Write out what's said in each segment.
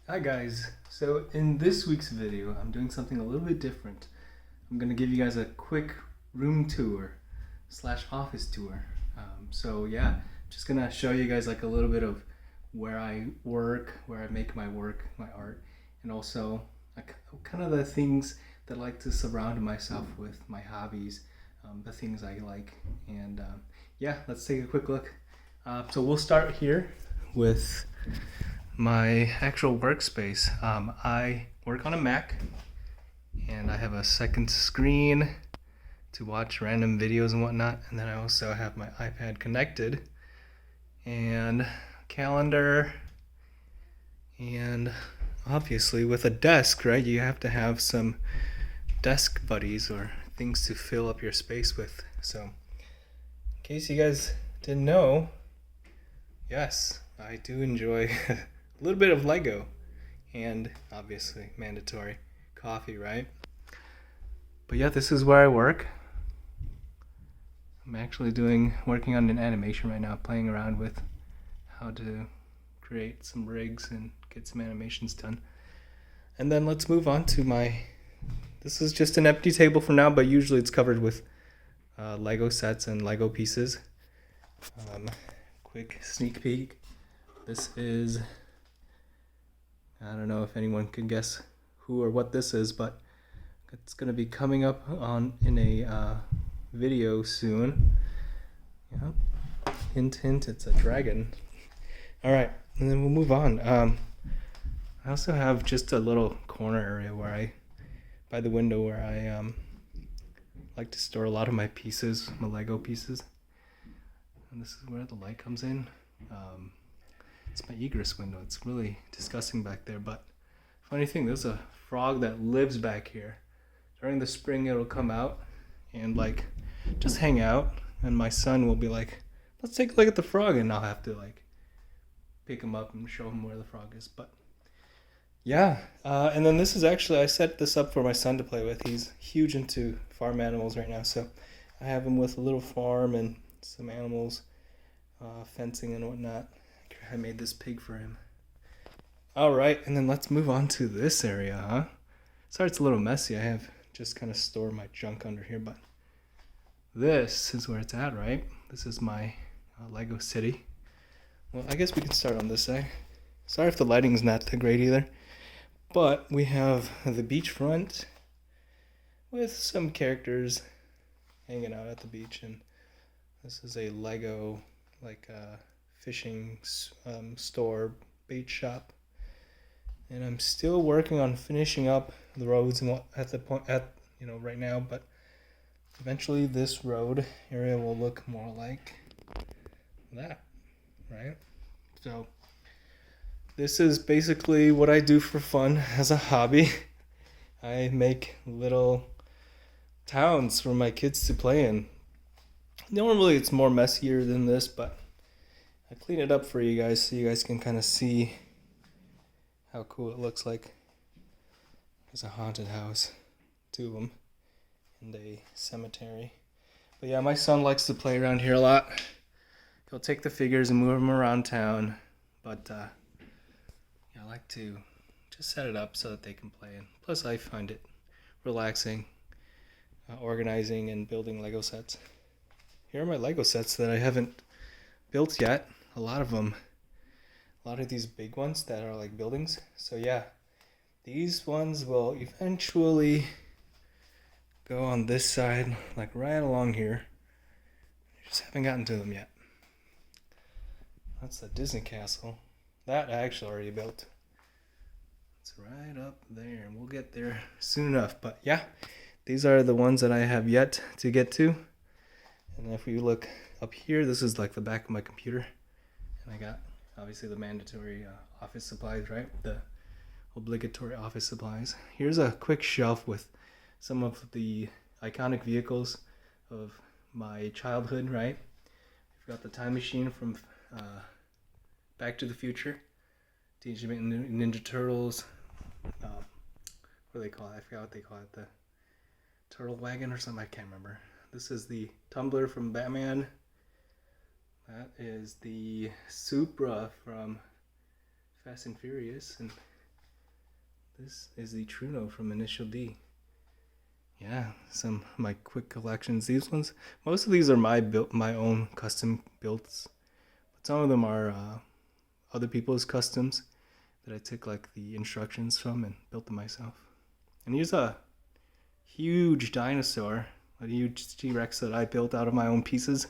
Hi guys, so in this week's video I'm doing something a little bit different. I'm going to give you guys a quick room tour slash office tour. So yeah, just going to show you guys like a little bit of where I work, where I make my work, my art, and also like kind of the things that I like to surround myself with, my hobbies, the things I like. And yeah, let's take a quick look. So we'll start here with my actual workspace. I work on a Mac and I have a second screen to watch random videos and whatnot, and then I also have my iPad connected and calendar, and obviously with a desk, right, you have to have some desk buddies or things to fill up your space with. So in case you guys didn't know, yes, I do enjoy a little bit of Lego, and obviously mandatory coffee, right? But yeah, this is where I work. I'm actually working on an animation right now, playing around with how to create some rigs and get some animations done. And then let's move on to this is just an empty table for now, but usually it's covered with Lego sets and Lego pieces. Quick sneak peek. This is, I don't know if anyone can guess who or what this is, but it's going to be coming up in a video soon. Yeah. Hint, hint, it's a dragon. All right, and then we'll move on. I also have just a little corner area by the window where I like to store a lot of my pieces, my Lego pieces. And this is where the light comes in. It's my egress window. It's really disgusting back there, but funny thing, there's a frog that lives back here. During the spring, it'll come out and like just hang out, and my son will be like, let's take a look at the frog, and I'll have to like pick him up and show him where the frog is. But yeah, and then this is actually, I set this up for my son to play with. He's huge into farm animals right now, so I have him with a little farm and some animals, fencing and whatnot. I made this pig for him. All right, and then let's move on to this area, huh? Sorry it's a little messy. I have just kind of stored my junk under here, but this is where it's at, right? This is my Lego city. Well, I guess we can start on this side. Sorry if the lighting's not that great either, but we have the beachfront with some characters hanging out at the beach, and this is a Lego fishing store, bait shop. And I'm still working on finishing up the roads and what right now, but eventually this road area will look more like that, right? So this is basically what I do for fun as a hobby. I make little towns for my kids to play in. Normally it's more messier than this, but I clean it up for you guys so you guys can kind of see how cool it looks like. There's a haunted house, 2 of them, and a cemetery. But yeah, my son likes to play around here a lot. He'll take the figures and move them around town, but I like to just set it up so that they can play. And plus I find it relaxing, organizing and building Lego sets. Here are my Lego sets that I haven't built yet. A lot of these big ones that are like buildings. So yeah, these ones will eventually go on this side, like right along here. Just haven't gotten to them yet. That's the Disney castle. That I actually already built. It's right up there, and we'll get there soon enough. But yeah, these are the ones that I have yet to get to. And if we look up here, this is like the back of my computer. And I got obviously the mandatory office supplies, right? The obligatory office supplies. Here's a quick shelf with some of the iconic vehicles of my childhood, right? We've got the time machine from Back to the Future, Teenage Mutant Ninja Turtles. What do they call it? I forgot what they call it. The Turtle Wagon or something. I can't remember. This is the tumbler from Batman. That is the Supra from Fast and Furious. And This is the Truno from Initial D. Yeah, some of my quick collections. These ones, most of these are my own custom builds, but some of them are other people's customs that I took like the instructions from and built them myself. And here's a huge dinosaur, a huge T-Rex that I built out of my own pieces.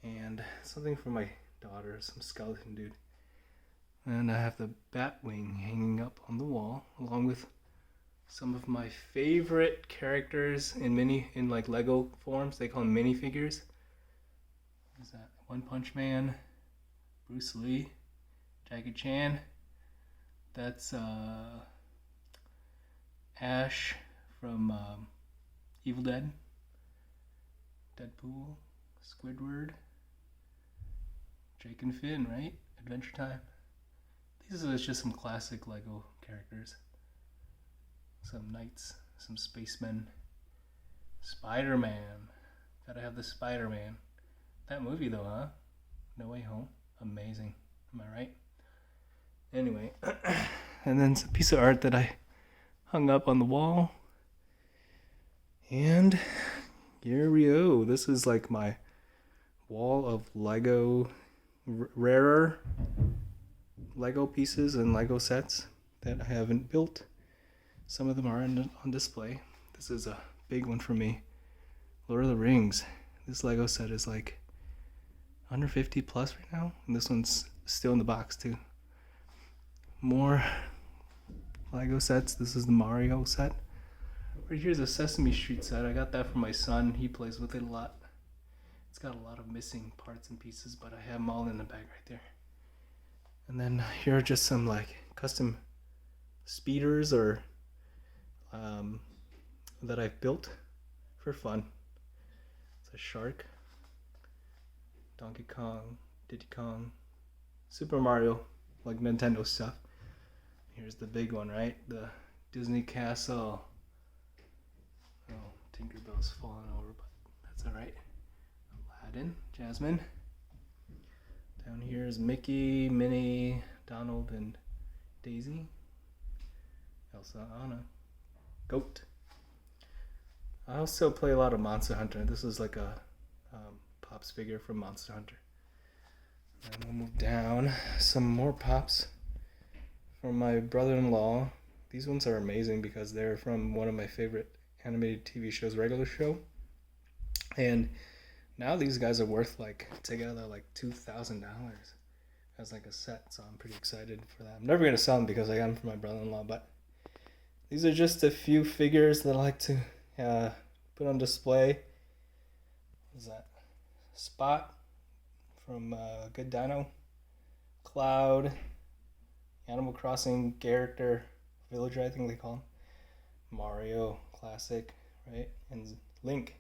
And something for my daughter, some skeleton dude. And I have the bat wing hanging up on the wall, along with some of my favorite characters in like Lego forms. They call them minifigures. What is that? One Punch Man, Bruce Lee, Jackie Chan. That's Ash from Evil Dead, Deadpool, Squidward, Jake and Finn, right? Adventure Time. These are just some classic Lego characters. Some knights, some spacemen. Spider-Man. Gotta have the Spider-Man. That movie though, huh? No Way Home. Amazing. Am I right? Anyway. And then a piece of art that I hung up on the wall. And here we go. This is like my wall of Lego, rarer Lego pieces and Lego sets that I haven't built. Some of them are on display. This is a big one for me. Lord of the Rings. This Lego set is like 150 plus right now. And this one's still in the box too. More Lego sets. This is the Mario set. Right here's a Sesame Street set. I got that for my son. He plays with it a lot. It's got a lot of missing parts and pieces, but I have them all in the bag right there. And then here are just some like custom speeders or that I've built for fun. It's a shark, Donkey Kong, Diddy Kong, Super Mario, like Nintendo stuff. Here's the big one, right? The Disney Castle. Oh, Tinkerbell's falling over, but that's alright. Aladdin, Jasmine. Down here is Mickey, Minnie, Donald, and Daisy. Elsa, Anna. Goat. I also play a lot of Monster Hunter. This is like a Pops figure from Monster Hunter. And we'll move down. Some more Pops from my brother-in-law. These ones are amazing because they're from one of my favorite animated TV shows, Regular Show. And now these guys are worth like together like $2,000 as like a set. So I'm pretty excited for that. I'm never going to sell them because I got them from my brother-in-law, but these are just a few figures that I like to put on display. What is that? Spot from Good Dino. Cloud. Animal Crossing character. Villager, I think they call him. Mario. Classic, right? And Link.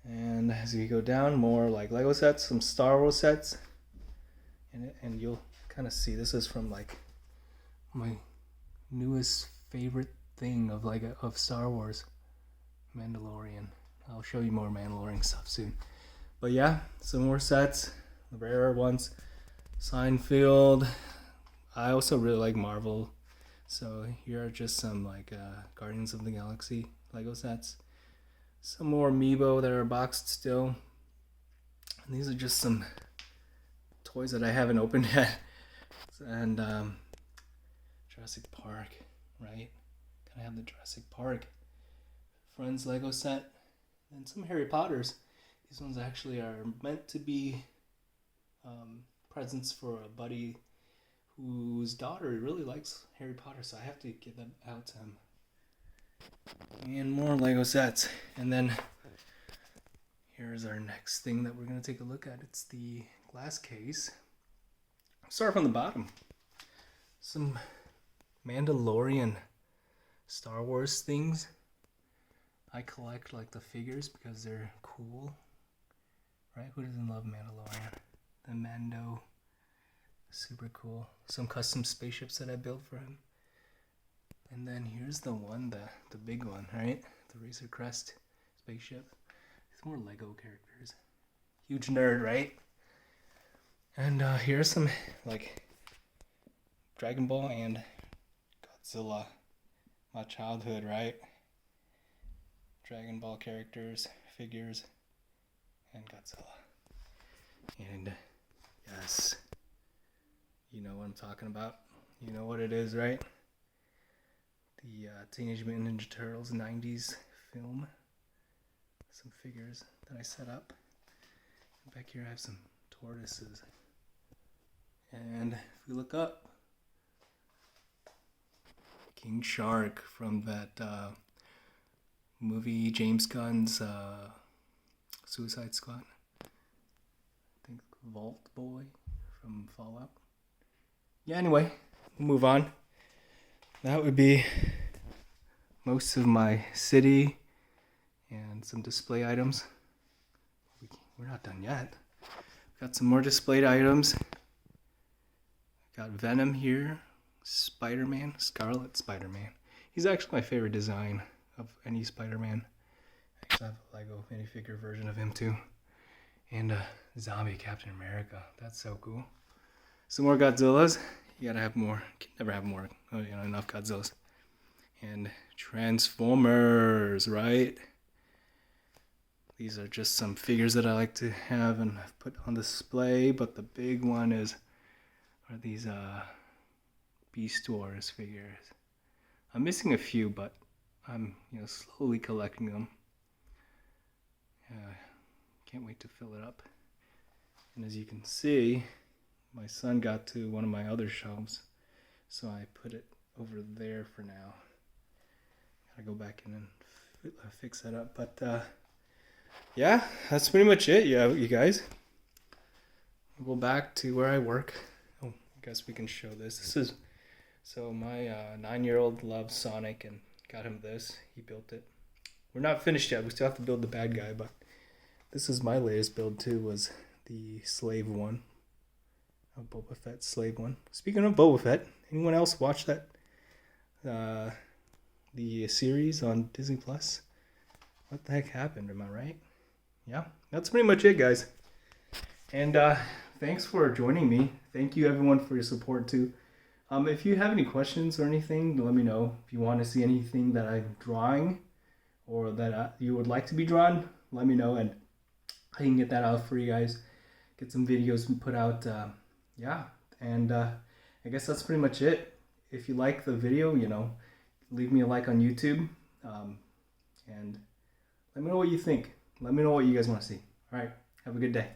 And as we go down, more like Lego sets. Some Star Wars sets. And you'll kind of see this is from like my newest favorite thing of Star Wars, Mandalorian. I'll show you more Mandalorian stuff soon. But yeah, some more sets, the rarer ones. Seinfeld. I also really like Marvel. So here are just some like Guardians of the Galaxy Lego sets. Some more Amiibo that are boxed still. And these are just some toys that I haven't opened yet. And Jurassic Park, right? Gotta have the Jurassic Park Friends Lego set. And some Harry Potters. These ones actually are meant to be presents for a buddy whose daughter really likes Harry Potter, so I have to give them out to him. And more Lego sets. And then here's our next thing that we're going to take a look at. It's the glass case. I'll start from the bottom. Some Mandalorian Star Wars things. I collect like the figures because they're cool. Right? Who doesn't love Mandalorian? The Mando. Super cool. Some custom spaceships that I built for him. And then here's the one, the big one, right? The Razor Crest spaceship. It's more Lego characters. Huge nerd, right? And here's some like Dragon Ball and Godzilla. My childhood, right? Dragon Ball characters, figures, and Godzilla. And yes, you know what I'm talking about. You know what it is, right? The Teenage Mutant Ninja Turtles 90s film. Some figures that I set up. And back here I have some tortoises. And if we look up, King Shark from that movie, James Gunn's Suicide Squad. I think Vault Boy from Fallout. Yeah, anyway, we'll move on. That would be most of my city and some display items. We're not done yet. Got some more displayed items. Got Venom here. Spider-Man, Scarlet Spider-Man. He's actually my favorite design of any Spider-Man. I actually have a Lego minifigure version of him too. And zombie Captain America. That's so cool. Some more Godzillas. You gotta have more. You can never have more. Oh, you know, enough Godzillas. And Transformers, right? These are just some figures that I like to have and I've put on display. But the big one are these Beast Wars figures. I'm missing a few, but I'm slowly collecting them. Can't wait to fill it up. And as you can see, my son got to one of my other shelves, so I put it over there for now. Gotta go back in and fix that up. But yeah, that's pretty much it. Yeah, you guys. We'll go back to where I work. Oh, I guess we can show this. This is so my 9-year-old loves Sonic and got him this. He built it. We're not finished yet. We still have to build the bad guy, but this is my latest build too. Was the slave one. Boba Fett slave one. Speaking of Boba Fett, anyone else watch that the series on Disney Plus? What the heck happened? Am I right? Yeah, that's pretty much it, guys. And thanks for joining me. Thank you everyone for your support too. If you have any questions or anything, let me know. If you want to see anything that I'm drawing or that you would like to be drawn, let me know and I can get that out for you guys. Get some videos put out. Yeah, and I guess that's pretty much it. If you like the video, leave me a like on YouTube. And let me know what you think. Let me know what you guys want to see. All right, have a good day.